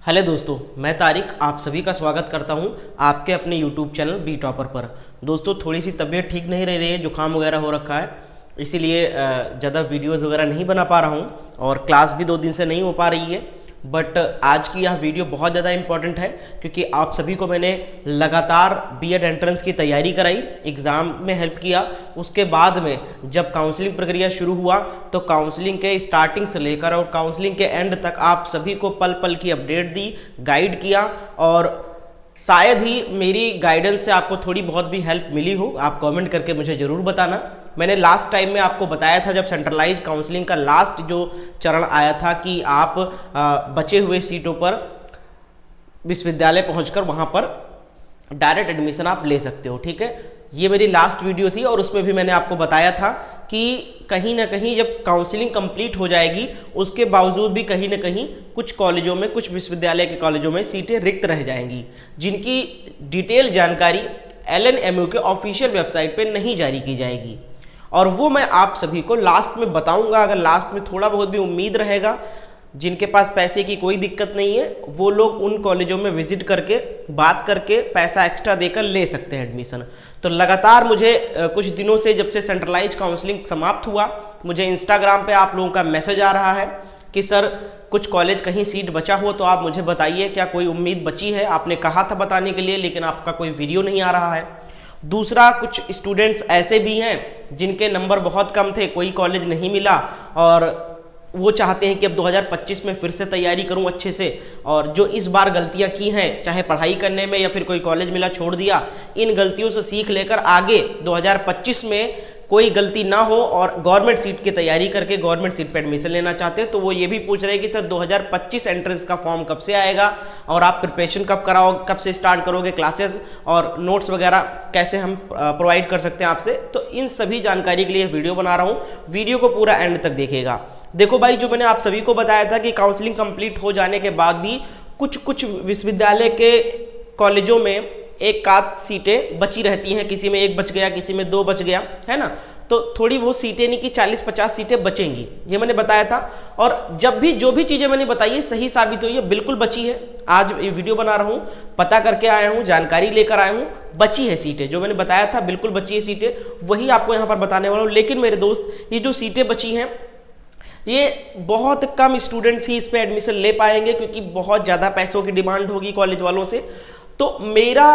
Hello दोस्तों, मैं तारिक आप सभी का स्वागत करता हूं आपके अपने YouTube चैनल बी टॉपर पर। दोस्तों थोड़ी सी तबीयत ठीक नहीं रह रही है, जुकाम वगैरह हो रखा है, इसीलिए ज़्यादा वीडियोज़ वगैरह नहीं बना पा रहा हूं और क्लास भी 2 दिन से नहीं हो पा रही है। बट आज की यह वीडियो बहुत ज़्यादा इम्पॉर्टेंट है क्योंकि आप सभी को मैंने लगातार बीएड एंट्रेंस की तैयारी कराई, एग्ज़ाम में हेल्प किया। उसके बाद में जब काउंसलिंग प्रक्रिया शुरू हुआ तो काउंसलिंग के स्टार्टिंग से लेकर और काउंसलिंग के एंड तक आप सभी को पल पल की अपडेट दी, गाइड किया और शायद ही मेरी गाइडेंस से आपको थोड़ी बहुत भी हेल्प मिली हो। आप कमेंट करके मुझे ज़रूर बताना। मैंने लास्ट टाइम में आपको बताया था जब सेंट्रलाइज काउंसलिंग का लास्ट जो चरण आया था कि आप बचे हुए सीटों पर विश्वविद्यालय पहुंचकर वहां पर डायरेक्ट एडमिशन आप ले सकते हो। ठीक है, ये मेरी लास्ट वीडियो थी और उसमें भी मैंने आपको बताया था कि कहीं ना कहीं जब काउंसलिंग कंप्लीट हो जाएगी उसके बावजूद भी कहीं ना कहीं कुछ कॉलेजों में, कुछ विश्वविद्यालय के कॉलेजों में सीटें रिक्त रह जाएंगी, जिनकी डिटेल जानकारी LNMU के ऑफिशियल वेबसाइट पे नहीं जारी की जाएगी और वो मैं आप सभी को लास्ट में बताऊंगा। अगर लास्ट में थोड़ा बहुत भी उम्मीद रहेगा, जिनके पास पैसे की कोई दिक्कत नहीं है वो लोग उन कॉलेजों में विजिट करके बात करके पैसा एक्स्ट्रा देकर ले सकते हैं एडमिशन। तो लगातार मुझे कुछ दिनों से, जब से सेंट्रलाइज काउंसलिंग समाप्त हुआ, मुझे इंस्टाग्राम पे आप लोगों का मैसेज आ रहा है कि सर कुछ कॉलेज कहीं सीट बचा हो तो आप मुझे बताइए, क्या कोई उम्मीद बची है। आपने कहा था बताने के लिए लेकिन आपका कोई वीडियो नहीं आ रहा है। दूसरा, कुछ स्टूडेंट्स ऐसे भी हैं जिनके नंबर बहुत कम थे, कोई कॉलेज नहीं मिला और वो चाहते हैं कि अब 2025 में फिर से तैयारी करूं अच्छे से, और जो इस बार गलतियां की हैं, चाहे पढ़ाई करने में या फिर कोई कॉलेज मिला छोड़ दिया, इन गलतियों से सीख लेकर आगे 2025 में कोई गलती ना हो और गवर्नमेंट सीट की तैयारी करके गवर्नमेंट सीट पे एडमिशन लेना चाहते हैं। तो वो ये भी पूछ रहे हैं कि सर 2025 एंट्रेंस का फॉर्म कब से आएगा और आप प्रिपरेशन कब कराओ, कब से स्टार्ट करोगे क्लासेस और नोट्स वगैरह कैसे हम प्रोवाइड कर सकते हैं आपसे। तो इन सभी जानकारी के लिए वीडियो बना रहा हूँ, वीडियो को पूरा एंड तक देखिएगा। देखो भाई, जो मैंने आप सभी को बताया था कि काउंसलिंग कंप्लीट हो जाने के बाद भी कुछ विश्वविद्यालय के कॉलेजों में एक आध सीटें बची रहती हैं, किसी में 1 बच गया, किसी में 2 बच गया, है ना। तो थोड़ी बहुत सीटें नहीं कि 40-50 सीटें बचेंगी, ये मैंने बताया था। और जब भी जो भी चीज़ें मैंने बताई है सही साबित हुई है, बिल्कुल बची है। आज ये वीडियो बना रहा हूँ, पता करके आया हूँ, जानकारी लेकर आया हूँ, बची है सीटें। जो मैंने बताया था बिल्कुल बची है सीटें, वही आपको यहाँ पर बताने वाला हूँ। लेकिन मेरे दोस्त, ये जो सीटें बची हैं ये बहुत कम स्टूडेंट्स ही इस पर एडमिशन ले पाएंगे क्योंकि बहुत ज़्यादा पैसों की डिमांड होगी कॉलेज वालों से। तो मेरा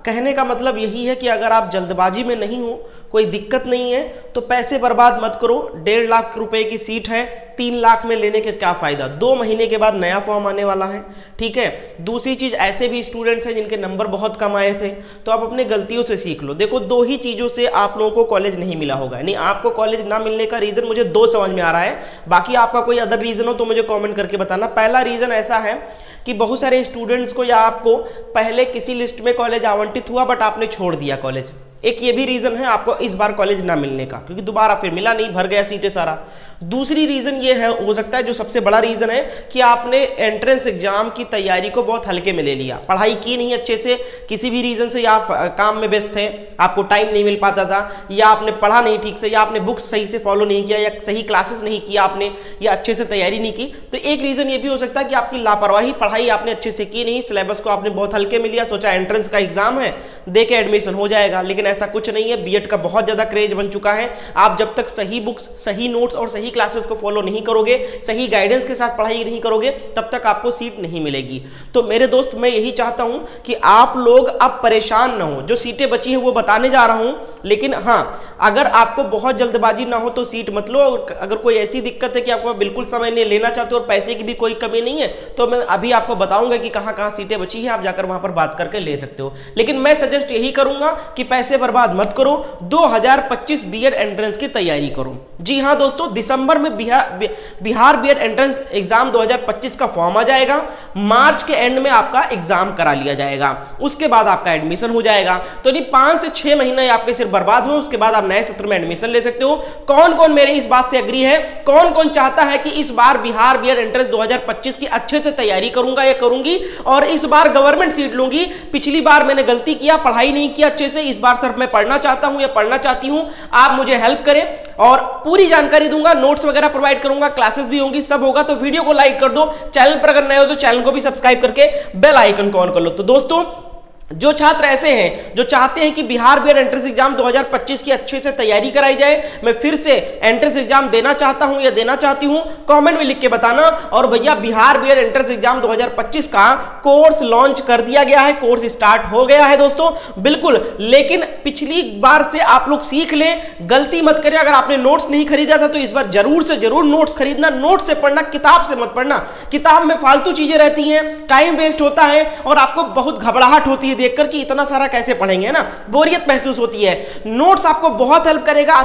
कहने का मतलब यही है कि अगर आप जल्दबाजी में नहीं हो, कोई दिक्कत नहीं है, तो पैसे बर्बाद मत करो। 1.5 लाख रुपए की सीट है, 3 लाख में लेने के क्या फ़ायदा। 2 महीने के बाद नया फॉर्म आने वाला है, ठीक है। दूसरी चीज़, ऐसे भी स्टूडेंट्स हैं जिनके नंबर बहुत कम आए थे, तो आप अपने गलतियों से सीख लो। देखो, 2 ही चीज़ों से आप लोगों को कॉलेज नहीं मिला होगा। यानी आपको कॉलेज ना मिलने का रीज़न मुझे 2 समझ में आ रहा है, बाकी आपका कोई अदर रीज़न हो तो मुझे कॉमेंट करके बताना। पहला रीज़न ऐसा है कि बहुत सारे स्टूडेंट्स को या आपको पहले किसी लिस्ट में कॉलेज आवंटित हुआ बट आपने छोड़ दिया कॉलेज। एक ये भी रीज़न है आपको इस बार कॉलेज ना मिलने का, क्योंकि दोबारा फिर मिला नहीं, भर गया सीटें सारा। दूसरी रीज़न ये है, हो सकता है जो सबसे बड़ा रीज़न है, कि आपने एंट्रेंस एग्जाम की तैयारी को बहुत हल्के में ले लिया, पढ़ाई की नहीं अच्छे से, किसी भी रीज़न से, या आप काम में व्यस्त थे, आपको टाइम नहीं मिल पाता था, या आपने पढ़ा नहीं ठीक से, या आपने बुक्स सही से फॉलो नहीं किया, या सही क्लासेस नहीं किया आपने, या अच्छे से तैयारी नहीं की। तो एक रीज़न ये भी हो सकता है कि आपकी लापरवाही, पढ़ाई आपने अच्छे से की नहीं, सिलेबस को आपने बहुत हल्के में लिया, सोचा एंट्रेंस का एग्जाम है, दे के एडमिशन हो जाएगा। लेकिन ऐसा कुछ नहीं है। बीएड का बहुत ज्यादा क्रेज बन चुका है। आप जब तक सही बुक्स, सही नोट्स और सही क्लासेस को फॉलो नहीं करोगे, सही गाइडेंस के साथ पढ़ाई नहीं करोगे, तब तक आपको सीट नहीं मिलेगी। तो मेरे दोस्त, मैं यही चाहता हूं कि आप लोग अब परेशान ना हो। जो सीटें बची हैं वो बताने जा रहा हूं, लेकिन हाँ, अगर आपको बहुत जल्दबाजी ना हो तो सीट मत लो। अगर कोई ऐसी दिक्कत है कि आपको बिल्कुल समय नहीं लेना चाहते और पैसे की भी कोई कमी नहीं है, तो मैं अभी आपको बताऊंगा कि कहां कहां सीटें बची है, आप जाकर वहां पर बात करके ले सकते हो। लेकिन मैं सजेस्ट यही करूंगा कि पैसे बर्बाद मत करो, 2025 बीएड एंट्रेंस की तैयारी करो। जी हां दोस्तों, दिसंबर में बिहार बीएड एंट्रेंस एग्जाम 2025 का फॉर्म आ जाएगा। मार्च के एंड में आपका एग्जाम करा लिया जाएगा, उसके बाद आपका एडमिशन हो जाएगा। तो नहीं, 5 से 6 महीने आपके सिर्फ बर्बाद हुए, उसके बाद आप नए सत्र में एडमिशन ले सकते हो। कौन कौन मेरे इस बात से एग्री है, कौन कौन चाहता है कि इस बार बिहार बीएड एंट्रेंस 2025 की अच्छे से तैयारी करूंगा या करूंगी और इस बार गवर्नमेंट सीट लूंगी। पिछली बार मैंने गलती किया, पढ़ाई नहीं किया अच्छे से, इस बार सिर्फ मैं पढ़ना चाहता हूं या पढ़ना चाहती हूं, आप मुझे हेल्प करें और पूरी जानकारी दूंगा, नोट्स वगैरह प्रोवाइड करूंगा, क्लासेस भी होंगी, सब होगा। तो वीडियो को लाइक कर दो, चैनल पर अगर नए हो तो चैनल को भी सब्सक्राइब करके बेल आइकन को ऑन कर लो। तो दोस्तों, जो छात्र ऐसे हैं जो चाहते हैं कि बिहार बीएड एंट्रेंस एग्जाम 2025 की अच्छे से तैयारी कराई जाए, मैं फिर से एंट्रेंस एग्जाम देना चाहता हूं या देना चाहती हूं, कमेंट में लिख के बताना। और भैया बिहार बीएड एंट्रेंस एग्जाम 2025 का कोर्स लॉन्च कर दिया गया है, कोर्स स्टार्ट हो गया है दोस्तों, बिल्कुल। लेकिन पिछली बार से आप लोग सीख लें, गलती मत करें। अगर आपने नोट्स नहीं खरीदा था तो इस बार जरूर से जरूर नोट्स खरीदना, नोट से पढ़ना, किताब से मत पढ़ना। किताब में फालतू चीजें रहती हैं, टाइम वेस्ट होता है और आपको बहुत घबराहट होती है देखकर कि इतना सारा कैसे पढ़ेंगे, है ना, बोरियत महसूस होती है। नोट्स आपको बहुत हेल्प करेगा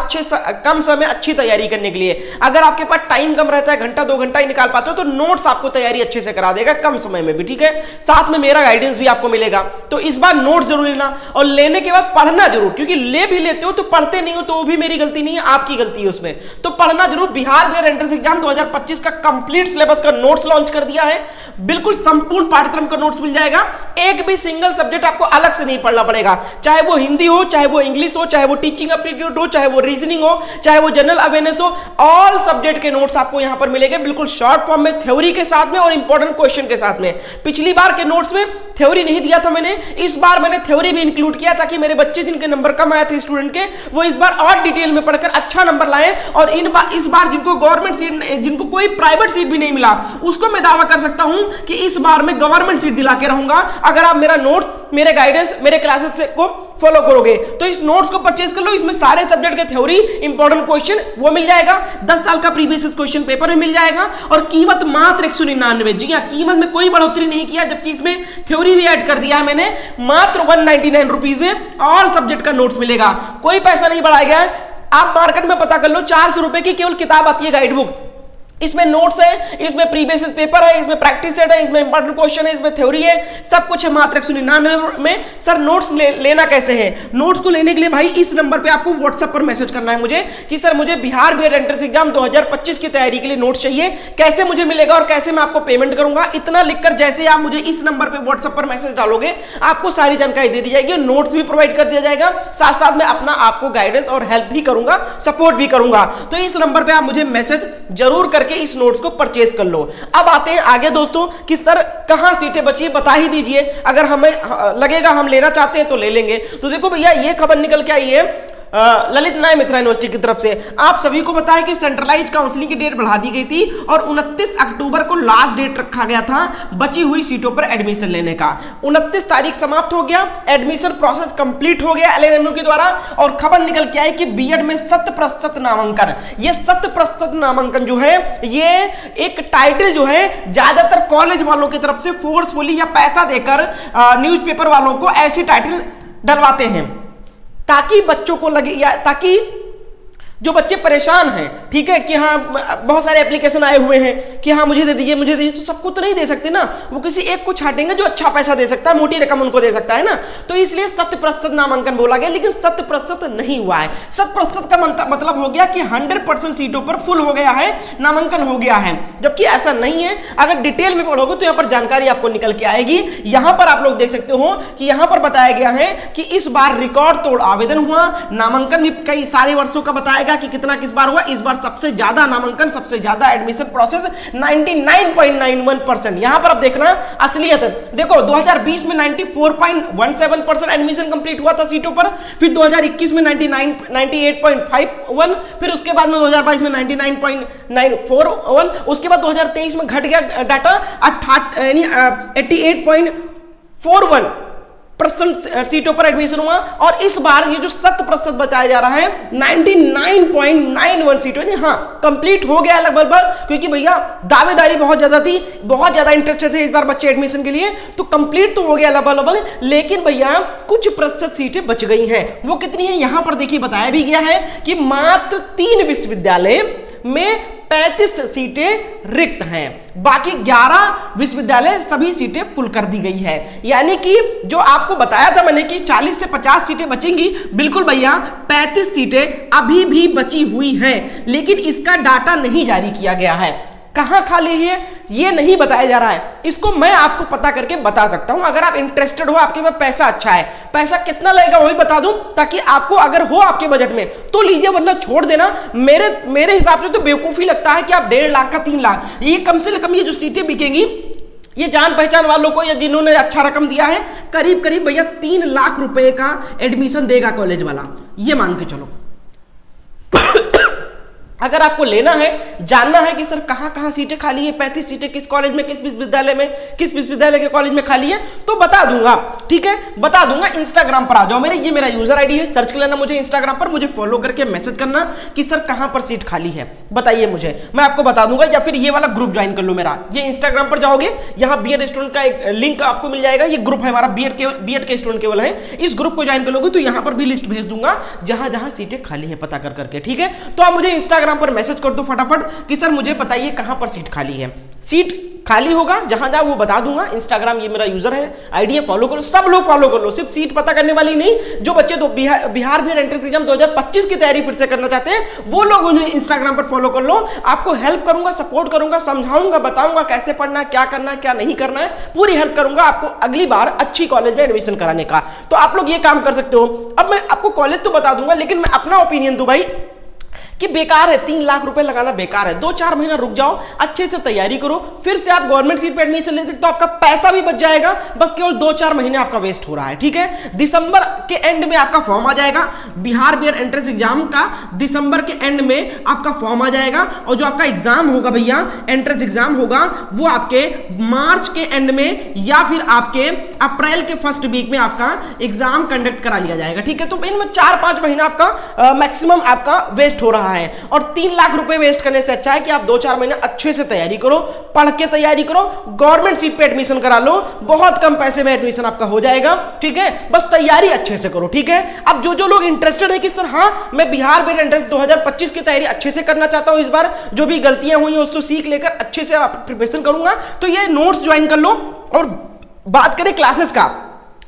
कम समय अच्छी तैयारी करने के लिए। अगर आपके पास टाइम कम रहता है, घंटा 2 घंटा ही निकाल पाते हो, तो नोट्स आपको तैयारी अच्छे से करा देगा कम समय में भी, ठीक है। साथ में मेरा गाइडेंस भी आपको मिलेगा। तो इस बार नोट्स जरूर लेना और लेने के बाद पढ़ना जरूर, क्योंकि ले भी लेते हो तो पढ़ते नहीं हो, तो वो भी मेरी गलती नहीं है, आपकी गलती है उसमें। तो पढ़ना जरूर। बिहार बीएड एंट्रेंस एग्जाम 2025 का कंप्लीट सिलेबस का नोट्स लॉन्च कर दिया है, बिल्कुल संपूर्ण पाठ्यक्रम का नोट्स मिल जाएगा। एक भी सिंगल सब्जेक्ट आपको अलग से नहीं पढ़ना पड़ेगा, चाहे वो हिंदी हो, चाहे वो इंग्लिश हो, चाहे वो टीचिंग एप्टीट्यूड हो, चाहे वो रीजनिंग हो, चाहे वो जनरल अवेयरनेस हो, ऑल सब्जेक्ट के नोट्स आपको यहां पर मिलेंगे, बिल्कुल शॉर्ट फॉर्म में, थ्योरी के साथ में और इंपॉर्टेंट क्वेश्चन के साथ में। पिछली बार के नोट्स में थ्योरी नहीं दिया था मैंने, इस बार मैंने थ्योरी भी इंक्लूड किया ताकि मेरे बच्चे जिनके नंबर कम आए थे स्टूडेंट के, वो इस बार और डिटेल में पढ़कर अच्छा नंबर लाए। और इस बार जिनको गवर्नमेंट सीट, जिनको कोई प्राइवेट सीट भी नहीं मिला, उसको मैं दावा कर सकता हूं कि इस बार मैं गवर्नमेंट सीट दिला के रहूंगा, अगर आप मेरा नोट्स, मेरे गाइडेंस, मेरे क्लासेस को फॉलो करोगे। तो इस नोट्स को परचेज कर लो, इसमें सारे सब्जेक्ट के थ्योरी, इंपॉर्टेंट क्वेश्चन वो मिल जाएगा, 10 साल का प्रीवियस क्वेश्चन पेपर में मिल जाएगा। और कीमत मात्र 199। जी हाँ, कीमत में कोई बढ़ोतरी नहीं किया, जबकि इसमें थ्योरी भी ऐड कर दिया है मैंने। मात्र 199 रुपीज में ऑल सब्जेक्ट का नोट्स मिलेगा, कोई पैसा नहीं बढ़ाया गया है। आप मार्केट में पता कर लो, 400 रुपए की केवल किताब आती है, गाइड बुक। इसमें नोट्स है, इसमें प्रीवियस पेपर है, इसमें प्रैक्टिस सेट है, इसमें इंपॉर्टेंट क्वेश्चन है, इसमें थ्योरी है, सब कुछ है मात्र 199 में। सर नोट्स लेना कैसे है? नोट्स को लेने के लिए भाई इस नंबर पे आपको व्हाट्सएप पर मैसेज करना है मुझे कि सर मुझे बिहार बीएड एंट्रेंस एग्जाम 2025 की तैयारी के लिए नोट्स चाहिए, कैसे मुझे मिलेगा और कैसे मैं आपको पेमेंट करूंगा। इतना लिखकर जैसे आप मुझे इस नंबर पर व्हाट्सएप पर मैसेज डालोगे, आपको सारी जानकारी दे दी जाएगी, नोट्स भी प्रोवाइड कर दिया जाएगा, साथ साथ में अपना आपको गाइडेंस और हेल्प भी करूंगा, सपोर्ट भी करूंगा। तो इस नंबर पर आप मुझे मैसेज जरूर करके इस नोट्स को परचेज कर लो। अब आते हैं आगे दोस्तों कि सर कहां सीटें बची है, बता ही दीजिए। अगर हमें लगेगा हम लेना चाहते हैं तो ले लेंगे। तो देखो भैया, ये खबर निकल के आई है ललित नारायण मिथिला यूनिवर्सिटी की तरफ से। आप सभी को पता है कि सेंट्रलाइज काउंसलिंग की डेट बढ़ा दी गई थी और 29 अक्टूबर को लास्ट डेट रखा गया था बची हुई सीटों पर एडमिशन लेने का। 29 तारीख समाप्त हो गया, एडमिशन प्रोसेस कंप्लीट हो गया एलएनएमयू के द्वारा। और खबर निकल के आई कि बीएड में 100% नामांकन, ये 100% नामांकन जो है, ये एक टाइटल जो है ज्यादातर कॉलेज वालों की तरफ से फोर्सफुली या पैसा देकर न्यूज़पेपर वालों को ऐसी टाइटल डलवाते हैं ताकि बच्चों को लगे, या ताकि जो बच्चे परेशान हैं, ठीक है, कि हाँ बहुत सारे एप्लीकेशन आए हुए हैं कि हाँ मुझे दे दीजिए, मुझे दे दीजिए, तो सबको तो नहीं दे सकते ना, वो किसी एक को छाटेंगे जो अच्छा पैसा दे सकता है, मोटी रकम उनको दे सकता है ना। तो इसलिए 100% नामांकन बोला गया, लेकिन 100% नहीं हुआ है। 100% का मतलब हो गया कि 100% सीटों पर फुल हो गया है, नामांकन हो गया है, जबकि ऐसा नहीं है। अगर डिटेल में पढ़ोगे तो यहाँ पर जानकारी आपको निकल के आएगी। यहाँ पर आप लोग देख सकते हो कि यहाँ पर बताया गया है कि इस बार रिकॉर्ड तोड़ आवेदन हुआ, नामांकन भी कई सारे वर्षों का बताया कि कितना किस बार हुआ। इस बार सबसे ज्यादा नामांकन, सबसे ज्यादा एडमिशन प्रोसेस 99.91%। यहां पर अब देखना असलियत। देखो 2020 में 94.17% एडमिशन कंप्लीट हुआ था सीटों पर, फिर 2021 में 98.51, फिर उसके बाद में 2022 में 99.941, उसके बाद 2023 में घट गया डाटा 88.41% सीटों पर एडमिशन हुआ। और इस बार ये जो 100% बताया जा रहा है 99.91 सीटों, हाँ कंप्लीट हो गया लगभग, क्योंकि भैया दावेदारी बहुत ज्यादा थी, बहुत ज्यादा इंटरेस्टेड थे इस बार बच्चे एडमिशन के लिए, तो कंप्लीट तो हो गया लगभग। लेकिन भैया कुछ प्रतिशत सीटें बच गई हैं। वो कितनी है यहां पर देखिए बताया भी गया है कि मात्र 3 विश्वविद्यालय में 35 सीटें रिक्त हैं, बाकी 11 विश्वविद्यालय सभी सीटें फुल कर दी गई है। यानी कि जो आपको बताया था मैंने कि 40 से 50 सीटें बचेंगी, बिल्कुल भैया 35 सीटें अभी भी बची हुई हैं, लेकिन इसका डाटा नहीं जारी किया गया है। कहां खाली है ये नहीं बताया जा रहा है, इसको मैं आपको पता करके बता सकता हूं। अगर आप इंटरेस्टेड हो, आपके पास पैसा अच्छा है, पैसा कितना लगेगा वो भी बता दूं, ताकि आपको अगर हो आपके बजट में तो लीजिए, वरना छोड़ देना। मेरे हिसाब से तो बेवकूफी लगता है कि आप 1.5 लाख का 3 लाख, ये कम से कम ये जो सीटें बिकेंगी ये जान पहचान वालों को या जिन्होंने अच्छा रकम दिया है, करीब करीब भैया 3 लाख रुपए का एडमिशन देगा कॉलेज वाला, ये मान के चलो। अगर आपको लेना है, जानना है कि सर कहां कहां सीटें खाली है, 35 सीटें किस कॉलेज में, किस विश्वविद्यालय में, किस विश्वविद्यालय के कॉलेज में खाली है, तो बता दूंगा, ठीक है, बता दूंगा। इंस्टाग्राम पर आ जाओ मेरे, ये मेरा यूजर आईडी है, सर्च कर लेना मुझे इंस्टाग्राम पर, मुझे फॉलो करके मैसेज करना कि सर कहां पर सीट खाली है बताइए मुझे, मैं आपको बता दूंगा। या फिर ये वाला ग्रुप ज्वाइन कर लो मेरा, ये इंस्टाग्राम पर जाओगे, यहाँ बीएड स्टूडेंट का एक लिंक आपको मिल जाएगा, ये ग्रुप है हमारा, बीएड के स्टूडेंट केवल है, इस ग्रुप को ज्वाइन कर लोगे तो यहाँ पर भी लिस्ट भेज दूंगा जहां जहां सीटें खाली है पता कर करके, ठीक है। तो आप मुझे इंस्टाग्राम पर मैसेज कर दो फटाफट कि सर मुझे बताइए कहां पर सीट खाली है। सीट खाली होगा जहां जहां वो बता दूंगा। इंस्टाग्राम ये मेरा यूजर है, आईडी है, फॉलो करो, सब लोग फॉलो कर लो, सिर्फ सीट पता करने वाली नहीं, जो बच्चे तो बिहार भी एंट्रेंस एग्जाम 2025 की तैयारी फिर से करना चाहते हैं वो लोग मुझे इंस्टाग्राम पर फॉलो कर लो। आपको हेल्प करूंगा, सपोर्ट करूंगा, समझाऊंगा, बताऊंगा कैसे पढ़ना है, क्या करना है, क्या नहीं करना है, पूरी हेल्प करूंगा आपको अगली बार अच्छी कॉलेज में एडमिशन कराने का। तो आप लोग ये काम कर सकते हो। अब मैं आपको कॉलेज तो बता दूंगा, लेकिन मैं अपना ओपिनियन दूं भाई कि बेकार है, 3 लाख रुपए लगाना बेकार है। 2-4 महीना रुक जाओ, अच्छे से तैयारी करो, फिर से आप गवर्नमेंट सीट पे एडमिशन ले सकते हो, आपका पैसा भी बच जाएगा। बस केवल 2-4 महीने आपका वेस्ट हो रहा है, ठीक है। दिसंबर के एंड में आपका फॉर्म आ जाएगा, बिहार बीएड एंट्रेंस एग्जाम का दिसंबर के एंड में आपका फॉर्म आ जाएगा, और जो आपका एग्जाम होगा भैया, एंट्रेंस एग्जाम होगा, वो आपके मार्च के एंड में या फिर आपके अप्रैल के फर्स्ट वीक में आपका एग्जाम कंडक्ट करा लिया जाएगा, ठीक है। तो इनमें 4-5 महीना आपका मैक्सिमम आपका वेस्ट हो रहा है, और 3 लाख रुपए वेस्ट करने से अच्छा है कि आप 2-4 महीने अच्छे से तैयारी करो, पढ़ के तैयारी करो, गवर्नमेंट सीट पे एडमिशन करा लो, बहुत कम पैसे में एडमिशन आपका हो जाएगा, ठीक है। बस तैयारी अच्छे से करो, ठीक है। अब जो लोग इंटरेस्टेड है कि सर हाँ मैं बिहार बीएड एंट्रेंस 2025 की तैयारी अच्छे से करना चाहता हूं, इस बार जो भी गलतियां हुई हैं उसको सीख लेकर अच्छे से प्रिपरेशन करूंगा, तो ये नोट्स ज्वाइन कर लो। और बात करें क्लासेस का,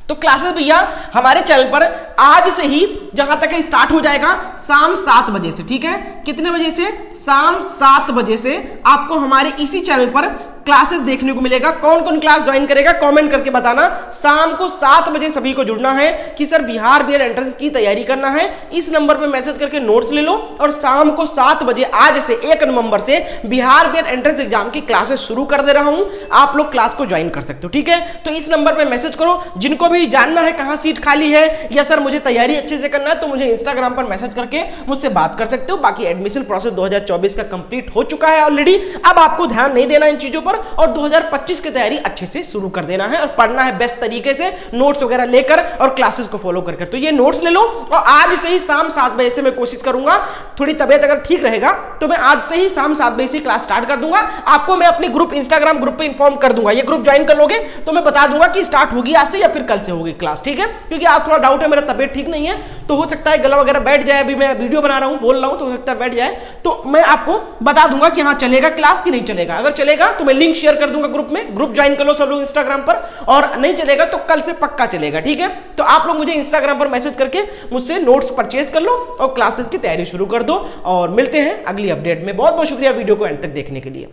तो क्लासेस भैया हमारे चैनल पर आज से ही जहां तक स्टार्ट हो जाएगा शाम 7 बजे से, ठीक है। कितने बजे से? शाम 7 बजे से आपको हमारे इसी चैनल पर क्लासेस देखने को मिलेगा। कौन कौन क्लास ज्वाइन करेगा कमेंट करके बताना। शाम को 7 बजे सभी को जुड़ना है कि सर बिहार बीएड एंट्रेंस की तैयारी करना है। इस नंबर पे मैसेज करके नोट्स ले लो, और शाम को 7 बजे आज से 1 नवंबर से बिहार बीएड एंट्रेंस एग्जाम की क्लासेस शुरू कर दे रहा हूं, आप लोग क्लास को ज्वाइन कर सकते हो, ठीक है। तो इस नंबर पे मैसेज करो, जिनको भी जानना है कहां सीट खाली है या सर मुझे तैयारी अच्छे से करना है, तो मुझे इंस्टाग्राम पर मैसेज करके मुझसे बात कर सकते हो। बाकी एडमिशन प्रोसेस 2024 का कंप्लीट हो चुका है ऑलरेडी, अब आपको ध्यान नहीं देना इन चीजों पर, और 2025 की तैयारी अच्छे से शुरू कर देना है और पढ़ना है बेस्ट तरीके से, नोट्स वगैरह लेकर और क्लासेस को फॉलो कर। तो ये नोट्स ले लो, और आज से ही शाम 7 बजे से मैं कोशिश करूंगा, थोड़ी तबियत अगर ठीक रहेगा तो मैं आज से ही शाम 7 बजे से क्लास स्टार्ट कर दूंगा। आपको मैं अपने ग्रुप इंस्टाग्राम ग्रुप पे इंफॉर्म कर दूंगा, ये ग्रुप ज्वाइन कर लोगे तो मैं बता दूंगा कि स्टार्ट होगी आज से या फिर कल से होगी क्लास, ठीक है। क्योंकि आज थोड़ा डाउट है, मेरा तबियत ठीक नहीं है, तो हो सकता है गला वगैरह बैठ जाए, अभी मैं वीडियो बना रहा हूं, बोल रहा हूं, तो हो सकता है बैठ जाए, तो मैं आपको बता दूंगा कि हाँ चलेगा क्लास कि नहीं चलेगा। अगर चलेगा तो मैं लिंक शेयर कर दूंगा ग्रुप में, ग्रुप ज्वाइन कर लो सब लोग इंस्टाग्राम पर, और नहीं चलेगा तो कल से पक्का चलेगा, ठीक है। तो आप लोग मुझे इंस्टाग्राम पर मैसेज करके मुझसे नोट्स परचेज कर लो और क्लासेस की तैयारी शुरू कर दो, और मिलते हैं अगली अपडेट में। बहुत बहुत शुक्रिया वीडियो को एंड तक देखने के लिए।